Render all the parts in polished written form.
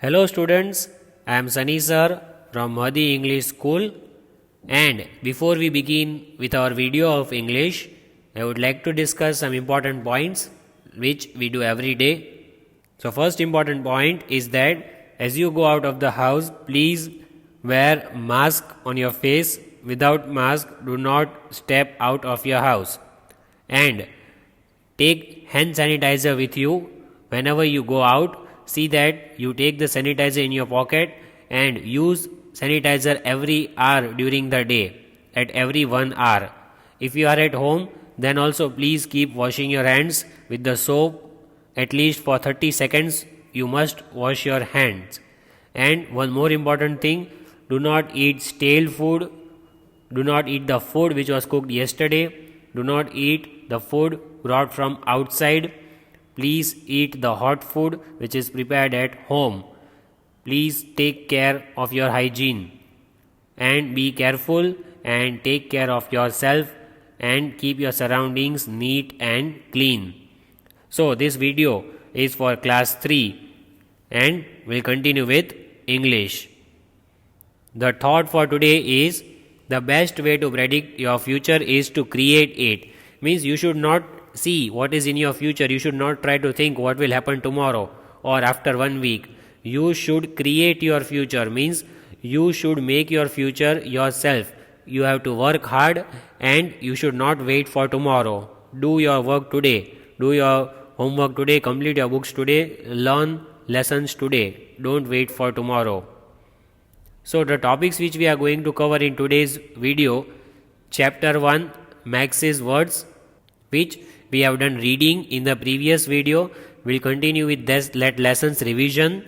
Hello students, I am Sunny sir from Mahdi English School, and before we begin with our video of English, I would like to discuss some important points which we do every day. So first important point is that as you go out of the house, please wear mask on your face. Without mask, do not step out of your house, and take hand sanitizer with you whenever you go out. See that you take the sanitizer in your pocket and use sanitizer every hour during the day, at every 1 hour. If you are at home, then also please keep washing your hands with the soap. At least for 30 seconds you must wash your hands. And one more important thing, do not eat stale food. Do not eat the food which was cooked yesterday. Do not eat the food brought from outside. Please eat the hot food which is prepared at home. Please take care of your hygiene and be careful and take care of yourself and keep your surroundings neat and clean. So this video is for class 3 and we'll continue with English. The thought for today is the best way to predict your future is to create it. Means you should not see what is in your future. You should not try to think what will happen tomorrow or after 1 week. You should create your future. Means you should make your future yourself. You have to work hard and you should not wait for tomorrow. Do your work today. Do your homework today. Complete your books today. Learn lessons today. Don't wait for tomorrow. So the topics which we are going to cover in today's video, chapter 1, Max's words, which we have done reading in the previous video. We'll continue with this lessons revision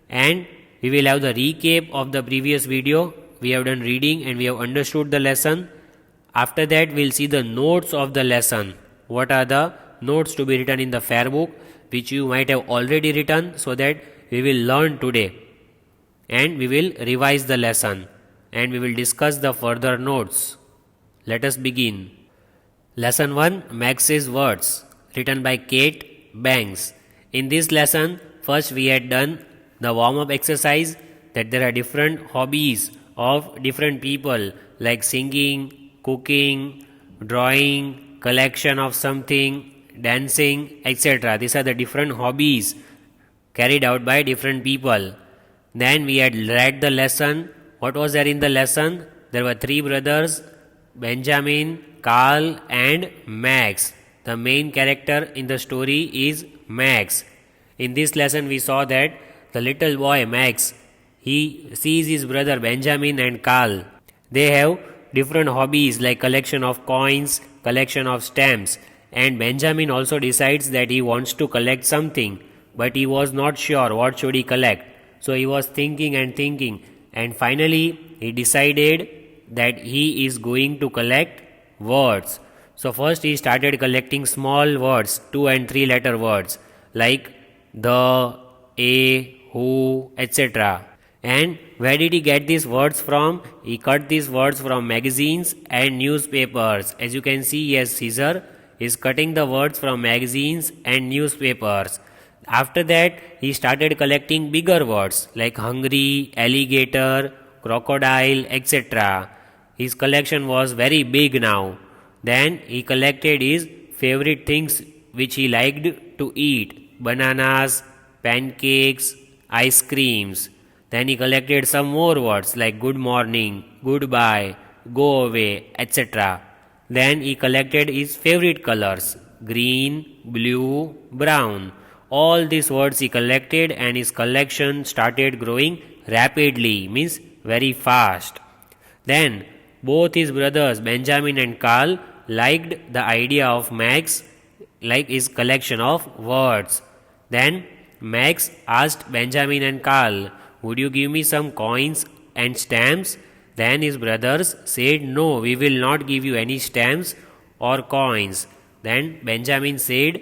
and we will have the recap of the previous video. We have done reading and we have understood the lesson. After that we'll see the notes of the lesson. What are the notes to be written in the fair book which you might have already written, so that we will learn today and we will revise the lesson and we will discuss the further notes. Let us begin. Lesson 1, Max's words, written by Kate Banks. In this lesson, first we had done the warm-up exercise, that there are different hobbies of different people like singing, cooking, drawing, collection of something, dancing, etc. These are the different hobbies carried out by different people. Then we had read the lesson. What was there in the lesson? There were 3 brothers, Benjamin, Carl and Max. The main character in the story is Max. In this lesson we saw that the little boy Max, he sees his brother Benjamin and Carl. They have different hobbies like collection of coins, collection of stamps, and Benjamin also decides that he wants to collect something, but he was not sure what should he collect. So he was thinking and finally he decided that he is going to collect words. So first he started collecting small words, 2 and 3 letter words like the, a, who, etc. And where did he get these words from? He cut these words from magazines and newspapers. As you can see, yes, Caesar is cutting the words from magazines and newspapers. After that he started collecting bigger words like hungry, alligator, crocodile, etc. His collection was very big now. Then he collected his favorite things which he liked to eat: bananas, pancakes, ice creams. Then he collected some more words like good morning, goodbye, go away, etc. Then he collected his favorite colors: green, blue, brown. All these words he collected and his collection started growing rapidly, means very fast. Then both his brothers Benjamin and Carl liked the idea of Max, like his collection of words. Then Max asked Benjamin and Carl, would you give me some coins and stamps? Then his brothers said, no, we will not give you any stamps or coins. Then Benjamin said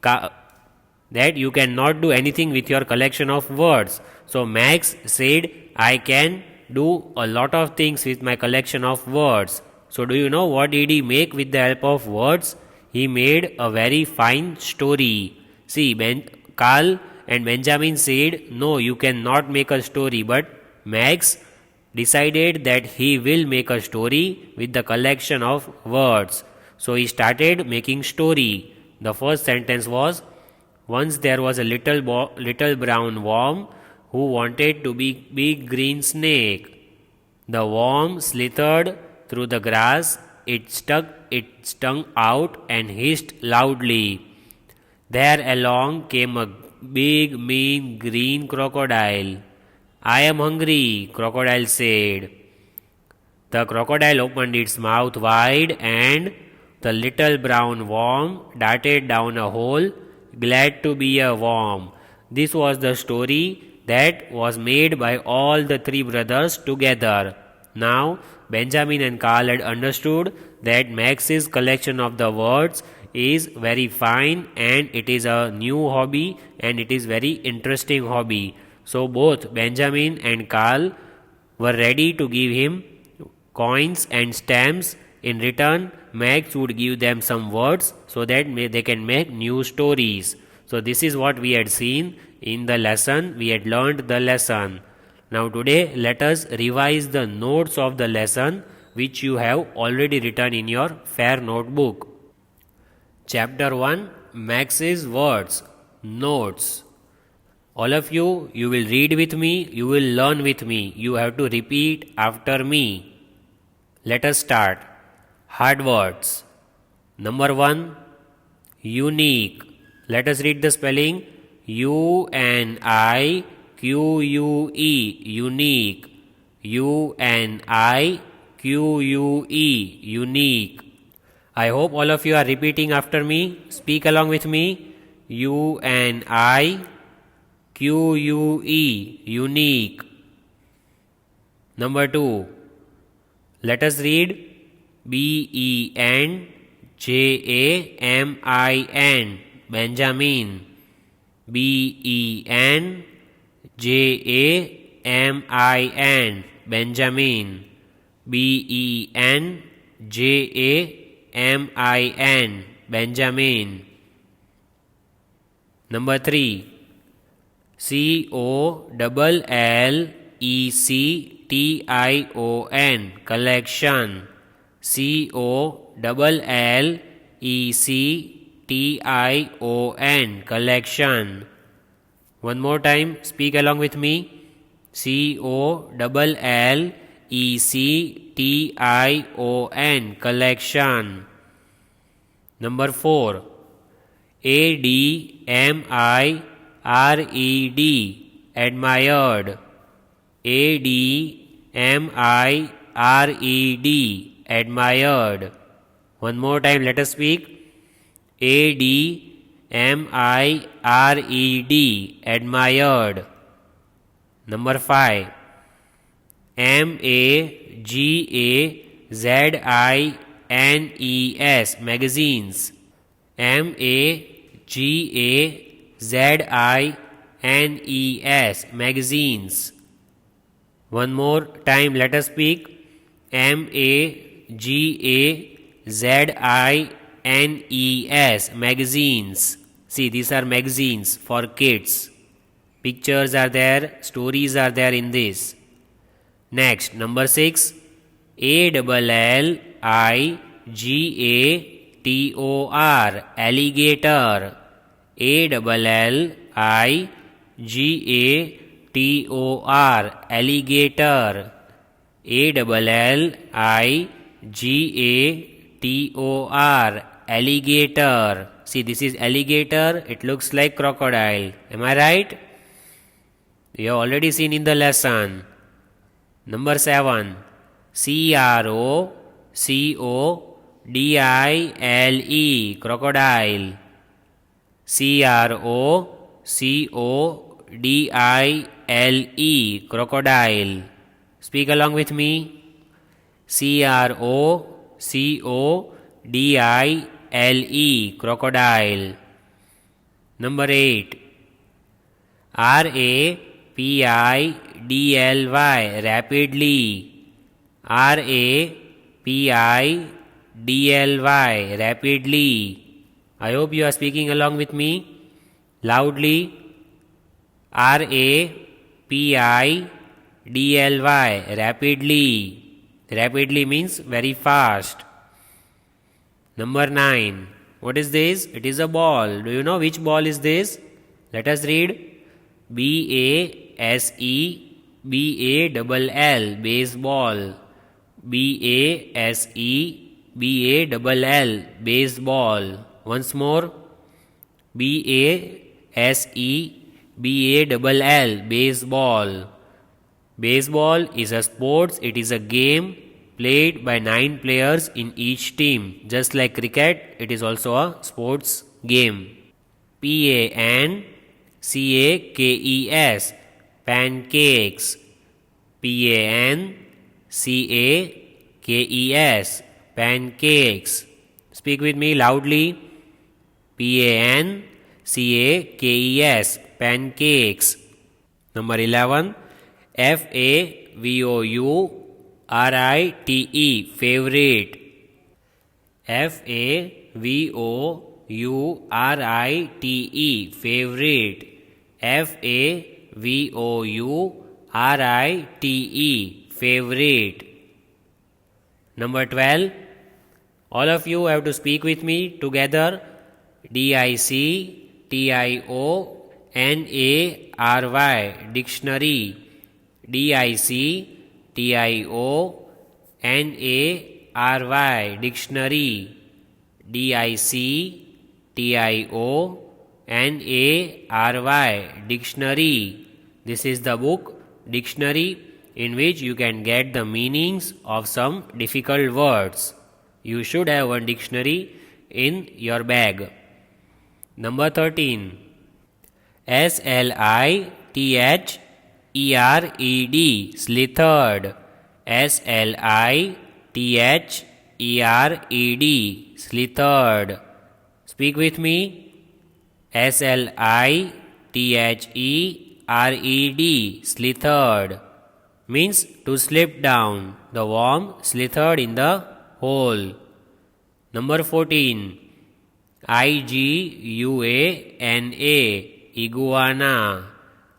that you cannot do anything with your collection of words. So Max said, I can do a lot of things with my collection of words. So do you know what did he make with the help of words? He made a very fine story. See, Carl and Benjamin said, "No, you cannot make a story." But Max decided that he will make a story with the collection of words. So he started making story. The first sentence was, once there was a little brown worm who wanted to be big green snake. The worm slithered through the grass. It stuck its tongue out and hissed loudly. There along came a big, mean green crocodile. "I am hungry," crocodile said. The crocodile opened its mouth wide and the little brown worm darted down a hole, glad to be a worm. This was the story that was made by all the three brothers together. Now, Benjamin and Carl had understood that Max's collection of the words is very fine and it is a new hobby and it is very interesting hobby. So both Benjamin and Carl were ready to give him coins and stamps. In return, Max would give them some words so that they can make new stories. So this is what we had seen in the lesson. We had learned the lesson. Now today let us revise the notes of the lesson which you have already written in your fair notebook. Chapter 1, Max's words, notes. All of you will read with me, you will learn with me. You have to repeat after me. Let us start. Hard words. Number 1, unique. Let us read the spelling. UNIQUE, unique. UNIQUE, unique. I hope all of you are repeating after me. Speak along with me. UNIQUE, unique. Number 2, let us read BENJAMIN, Benjamin. BENJAMIN, Benjamin. BENJAMIN, Benjamin. Number 3, COLLECTION, collection. COLLECTION, collection. One more time, speak along with me. COLLECTION, collection. Number 4, ADMIRED, admired. ADMIRED, admired. One more time, let us speak. ADMIRED, admired. Number 5, MAGAZINES, magazines. MAGAZINES, magazines. One more time, let us speak. MAGAZINES, magazines. See, these are magazines for kids. Pictures are there, stories are there in this. Next, number 6, ALLIGATOR, alligator. ALLIGATOR, alligator. ALLIGATOR, alligator. See, this is alligator, it looks like crocodile. Am I right? You have already seen in the lesson. Number 7, CROCODILE, crocodile. CROCODILE, crocodile. Speak along with me. CROCODILE, crocodile. Number 8, RAPIDLY, rapidly. RAPIDLY, rapidly. I hope you are speaking along with me loudly. rapidly. Rapidly. Rapidly means very fast. Number 9. What is this? It is a ball. Do you know which ball is this? Let us read. BASEBALL. Baseball. BASEBALL. Baseball. Once more. BASEBALL. Baseball. Baseball is a sports. It is a game played by 9 players in each team. Just like cricket, it is also a sports game. PANCAKES. Pancakes. PANCAKES. Pancakes. Speak with me loudly. PANCAKES. Pancakes. Number 11. FAVOURITE. Favorite. FAVOURITE. Favorite. FAVOURITE. Favorite. Number 12. All of you have to speak with me together. DICTIONARY. Dictionary. DICTIONARY. Dictionary. DICTIONARY. Dictionary. This is the book, dictionary, in which you can get the meanings of some difficult words. You should have one dictionary in your bag. Number 13. SLITHERED. Slithered. SLITHERED. Slithered. Speak with me. SLITHERED. Slithered means to slip down. The worm slithered in the hole. Number 14. IGUANA. Iguana.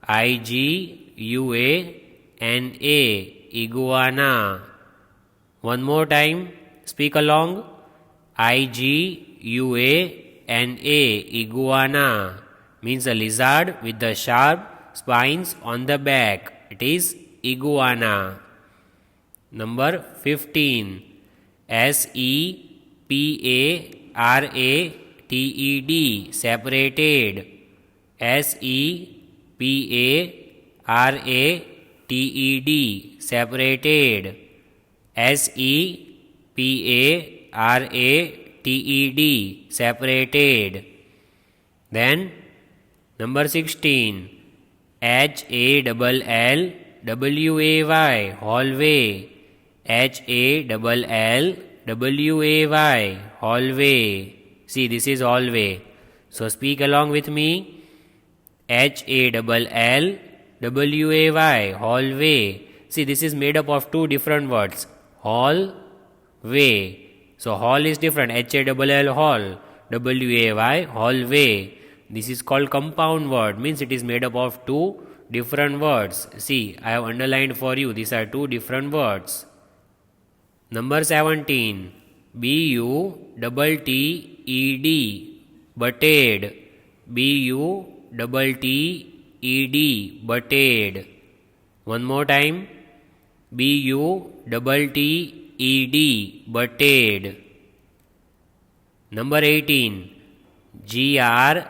IGUANA. Iguana. One more time. Speak along. IGUANA. Iguana means a lizard with the sharp spines on the back. It is iguana. Number 15. SEPARATED. Separated. SEPARATED. Separated. SEPARATED. Separated. Then number 16. HALLWAY. Hallway. HALLWAY. Hallway. See, this is hallway. So speak along with me. HALLWAY. Hallway. See, this is made up of two different words. Hall, way. So hall is different. HALL hall. WAY hallway. This is called compound word. Means it is made up of two different words. See, I have underlined for you. These are two different words. Number 17. BUTTED. Butted. BUTTED. Butted. One more time. BUTTED. Butted. Number 18. GRINNED.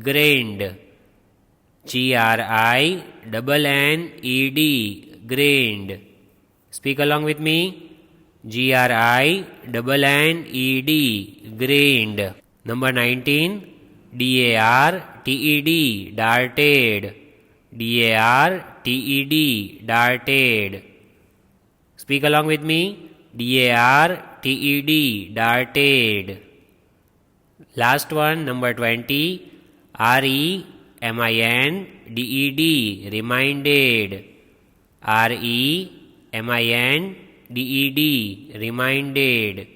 Grinned. GRINNED. Grinned. Speak along with me. GRINNED. Grinned. Number 19. DARTED. Darted. DARTED. Darted. Speak along with me. DARTED. Darted. Last one, number 20. REMINDED. Reminded. REMINDED. Reminded.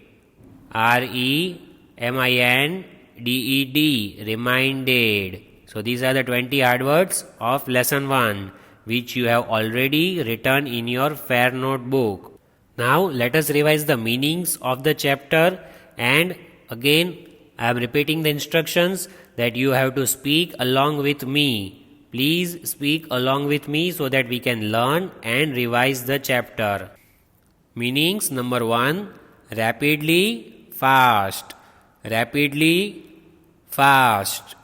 REMINDED. D-E-D, reminded. So these are the 20 hard words of lesson 1 which you have already written in your fair notebook. Now let us revise the meanings of the chapter, and again I am repeating the instructions that you have to speak along with me. Please speak along with me so that we can learn and revise the chapter. Meanings number 1, rapidly, fast. Rapidly, fast.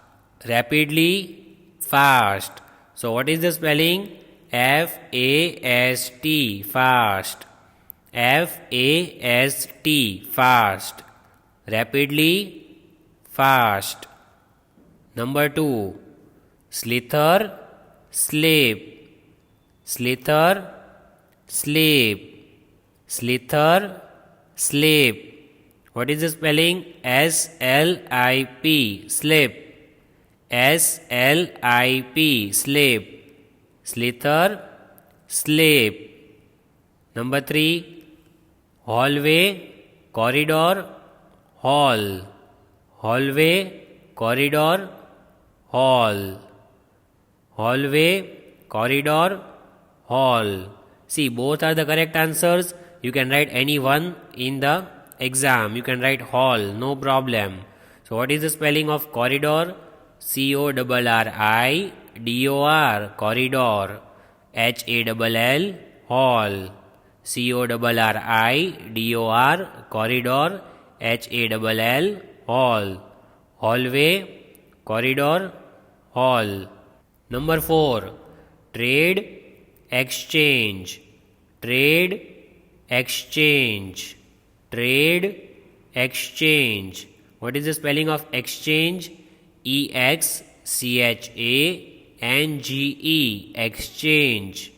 Rapidly, fast. So what is the spelling? F-A-S-T, fast. F-A-S-T, fast. Rapidly, fast. Number 2, slither, sleep. Slither, sleep. Slither, sleep. What is the spelling? S-L-I-P, slip. S-L-I-P, slip. Slither, sleep. Number 3, hallway, corridor, hall. Hallway, corridor, hall. Hallway, corridor, hall. See, both are the correct answers. You can write any one in the exam. You can write hall, no problem. So what is the spelling of corridor? C-O-R-R-I-D-O-R, corridor. H-A-L-L, hall. C-O-R-R-I-D-O-R, corridor. H-A-L-L, hall. Hallway, corridor, hall. Number 4, trade, exchange. Trade, exchange. Trade, exchange. What is the spelling of exchange? E-X-C-H-A-N-G-E, exchange.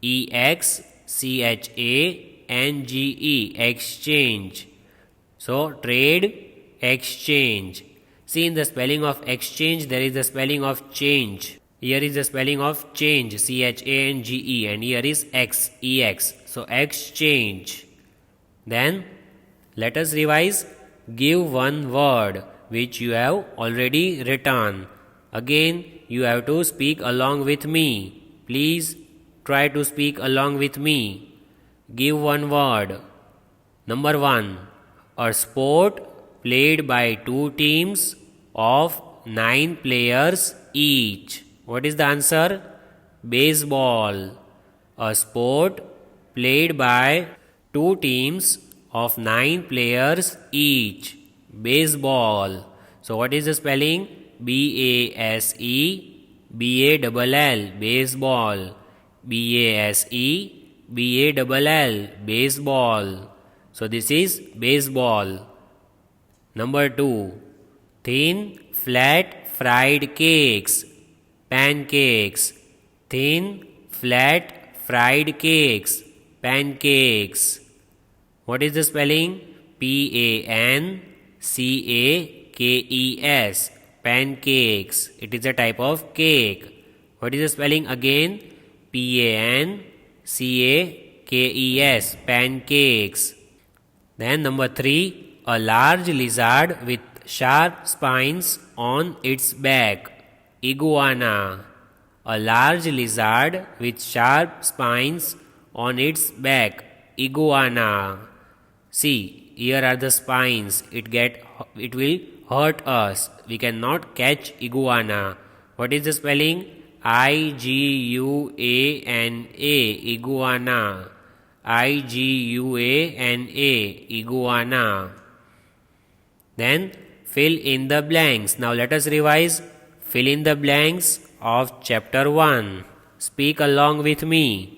E-X-C-H-A-N-G-E, exchange. So trade, exchange. See, in the spelling of exchange there is the spelling of change. Here is the spelling of change, C-H-A-N-G-E, and here is X, E-X. So exchange. Then let us revise. Give one word which you have already written. Again you have to speak along with me. Please try to speak along with me. Give one word. Number 1, a sport played by 2 teams of 9 players each. What is the answer? Baseball. A sport played by 2 teams of 9 players each. Baseball. So what is the spelling? B-A-S-E-B-A-L-L, baseball. B-A-S-E-B-A-L-L, baseball. So this is baseball. Number 2, thin, flat, fried cakes. Pancakes. Thin, flat, fried cakes. Pancakes. What is the spelling? P-A-N-C-A-K-E-S, pancakes. It is a type of cake. What is the spelling again? P-A-N-C-A-K-E-S, pancakes. Then number 3, a large lizard with sharp spines on its back. Iguana. A large lizard with sharp spines on its back. Iguana. See, here are the spines. It will hurt us. We cannot catch iguana. What is the spelling? I-G-U-A-N-A, iguana. I-G-U-A-N-A, iguana. Then fill in the blanks. Now let us revise. Fill in the blanks of chapter 1. Speak along with me.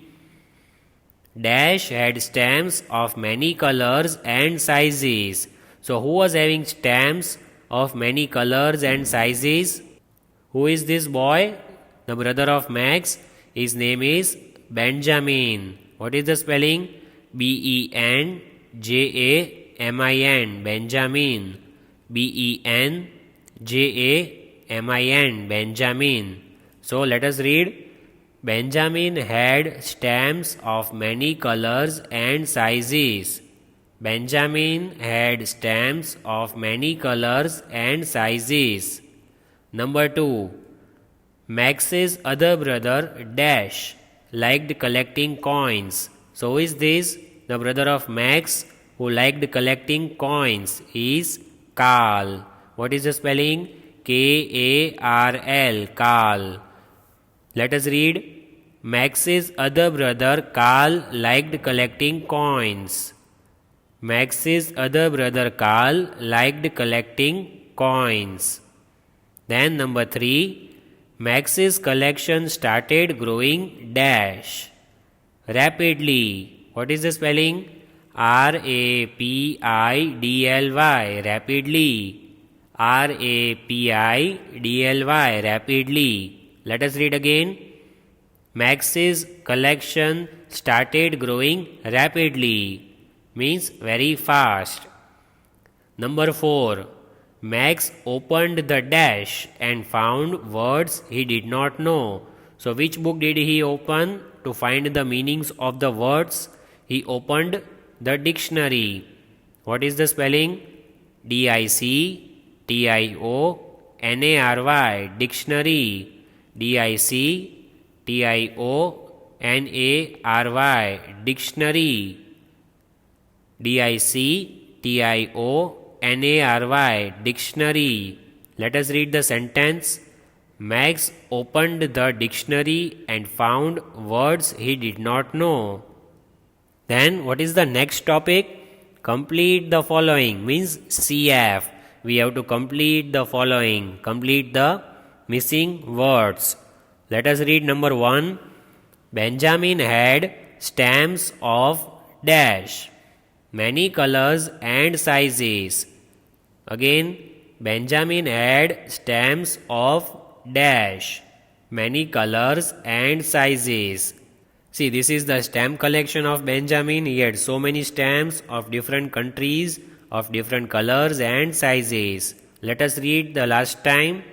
Dash had stamps of many colors and sizes. So who was having stamps of many colors and sizes? Who is this boy? The brother of Max. His name is Benjamin. What is the spelling? B-E-N-J-A-M-I-N, Benjamin. B-E-N-J-A-M-I-N, Benjamin. So let us read. Benjamin had stamps of many colors and sizes. Benjamin had stamps of many colors and sizes. Number 2. Max's other brother Dash liked collecting coins. So who is this? The brother of Max who liked collecting coins is Carl. What is the spelling? Karl. Carl. Let us read. Max's other brother Carl liked collecting coins. Max's other brother Carl liked collecting coins. Then number 3. Max's collection started growing dash rapidly. What is the spelling? Rapidly. Rapidly. Rapidly. Rapidly. Let us read again. Max's collection started growing rapidly. Means very fast. Number 4. Max opened the dash and found words he did not know. So which book did he open to find the meanings of the words? He opened the dictionary. What is the spelling? Dictionary. Dictionary. Dictionary. Dictionary. Dictionary. Let us read the sentence. Max opened the dictionary and found words he did not know. Then what is the next topic? Complete the following means CF. We have to complete the following. Complete the missing words. Let us read number 1. Benjamin had stamps of dash many colors and sizes. Again, Benjamin had stamps of dash many colors and sizes. See, this is the stamp collection of Benjamin. He had so many stamps of different countries, of different colors and sizes. Let us read the last time.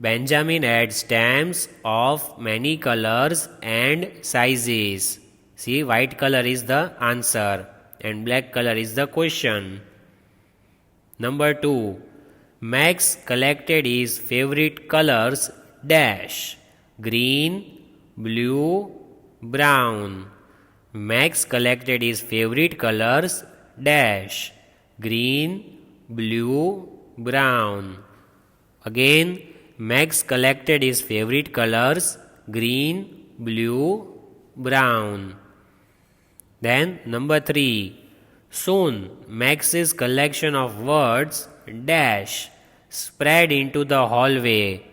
Benjamin had stamps of many colors and sizes. See, white color is the answer and black color is the question. Number 2. Max collected his favorite colors dash green, blue, brown. Max collected his favorite colors dash green, blue, brown. Again, Max collected his favorite colors green, blue, brown. Then number 3. Soon Max's collection of words dash spread into the hallway.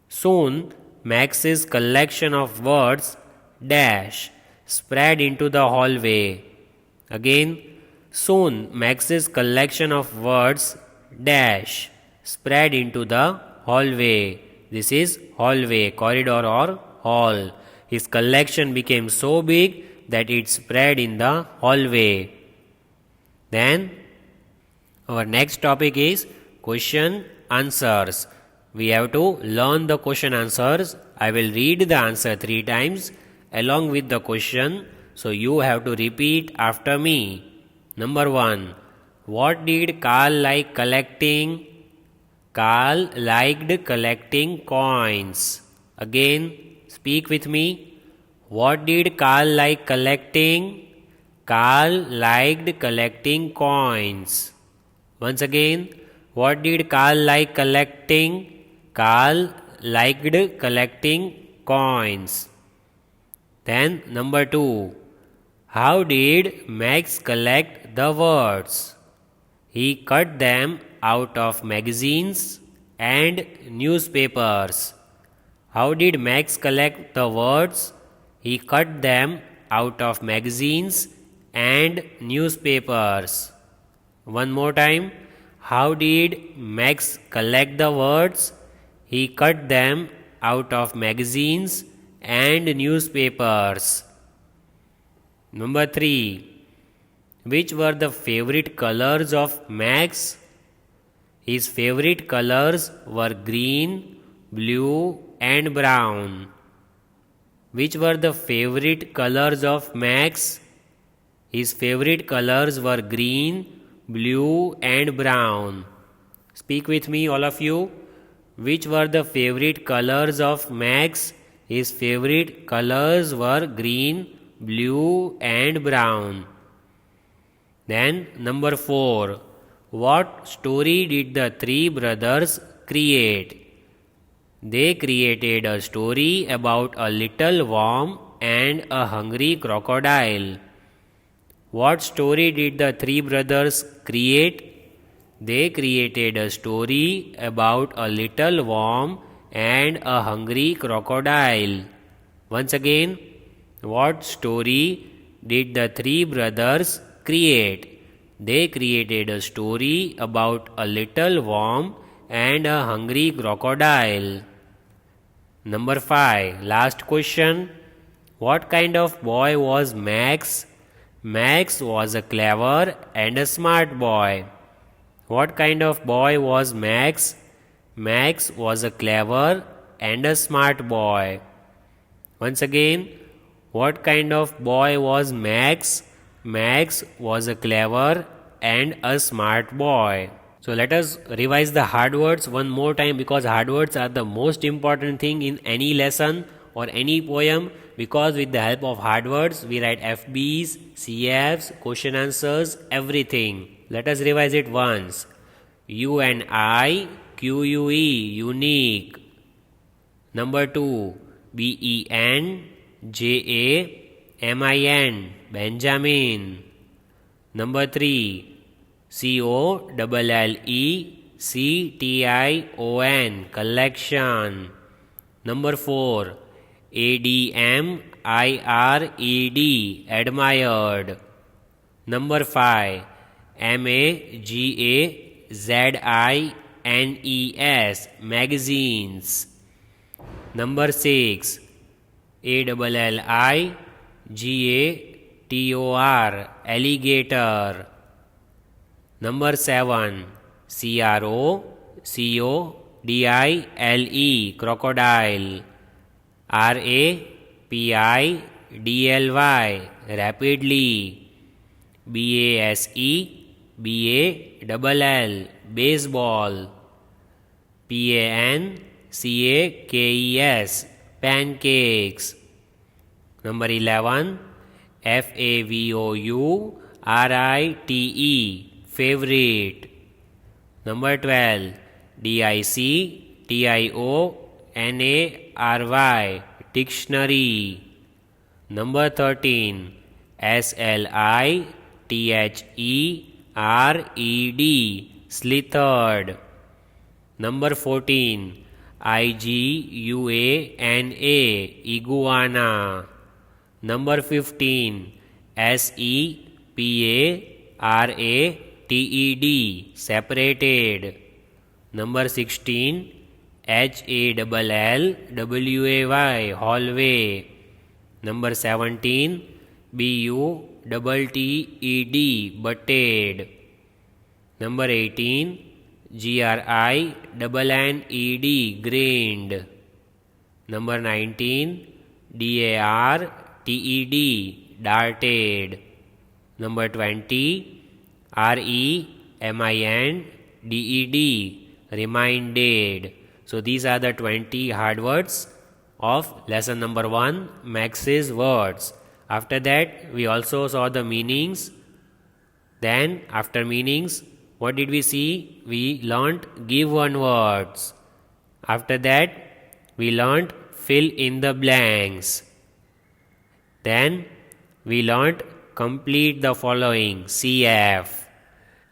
Soon Max's collection of words dash spread into the hallway. Again, soon Max's collection of words dash spread into the hallway. This is hallway, corridor or hall. His collection became so big that it spread in the hallway. Then our next topic is question answers. We have to learn the question answers. I will read the answer 3 times along with the question. So you have to repeat after me. Number 1. What did Carl like collecting? Carl liked collecting coins. Again, speak with me. What did Carl like collecting? Carl liked collecting coins. Once again, what did Carl like collecting? Carl liked collecting coins. Then number 2. How did Max collect the words? He cut them out of magazines and newspapers. How did Max collect the words? He cut them out of magazines and newspapers. One more time. How did Max collect the words? He cut them out of magazines and newspapers. Number 3. Which were the favorite colors of Max? His favorite colors were green, blue and brown. Which were the favorite colors of Max? His favorite colors were green, blue, and brown. Speak with me, all of you. Which were the favorite colors of Max? His favorite colors were green, blue, and brown. Then, number 4. What story did the three brothers create? They created a story about a little worm and a hungry crocodile. What story did the three brothers create? They created a story about a little worm and a hungry crocodile. Once again, what story did the three brothers create? They created a story about a little worm and a hungry crocodile. Number 5, last question. What kind of boy was Max? Max was a clever and a smart boy. What kind of boy was Max? Max was a clever and a smart boy. Once again, what kind of boy was Max? Max was a clever and a smart boy. So let us revise the hard words one more time, because hard words are the most important thing in any lesson or any poem, because with the help of hard words we write FBs, CFs, question answers, everything. Let us revise it once. UNI, QUE, unique. Number 2, BEN, JAMIN, Benjamin. Number 3, COLLECTION, collection. Number 4, ADMIRED, admired. Number 5, MAGAZINES, magazines. Number 6, ALLIGATOR, alligator. Number 7, CROCODILE, crocodile. RAPIDLY, rapidly. BASEBALL, baseball. PANCAKES, pancakes. Number 11, FAVOURITE, favorite. Number 12, DICTIONARY, dictionary. Number 13, SLITHERED, slithered. Number 14, IGUANA, iguana. Number 15, SEPARATED, separated. Number 16, HALLWAY, hallway. Number 17, BUTTED, butted. Number 18, GRINNED, grained. Number 19, DARTED, darted. Number 20, REMINDED, reminded. So these are the 20 hard words of lesson number 1, Max's words. After that, we also saw the meanings. Then, after meanings, what did we see? We learnt give one words. After that, we learnt fill in the blanks. Then, we learnt complete the following, CF.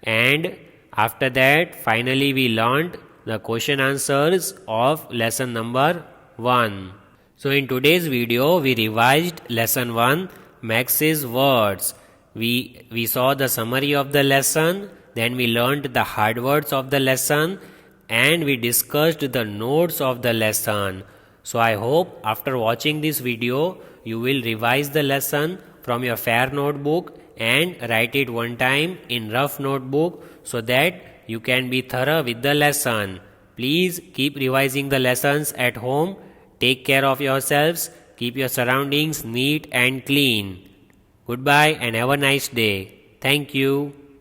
And after that, finally we learnt the question answers of lesson number 1. So in today's video, we revised lesson 1, Max's words. We saw the summary of the lesson, then we learnt the hard words of the lesson, and we discussed the notes of the lesson. So I hope after watching this video, you will revise the lesson from your fair notebook and write it one time in rough notebook so that you can be thorough with the lesson. Please keep revising the lessons at home. Take care of yourselves. Keep your surroundings neat and clean. Goodbye and have a nice day. Thank you.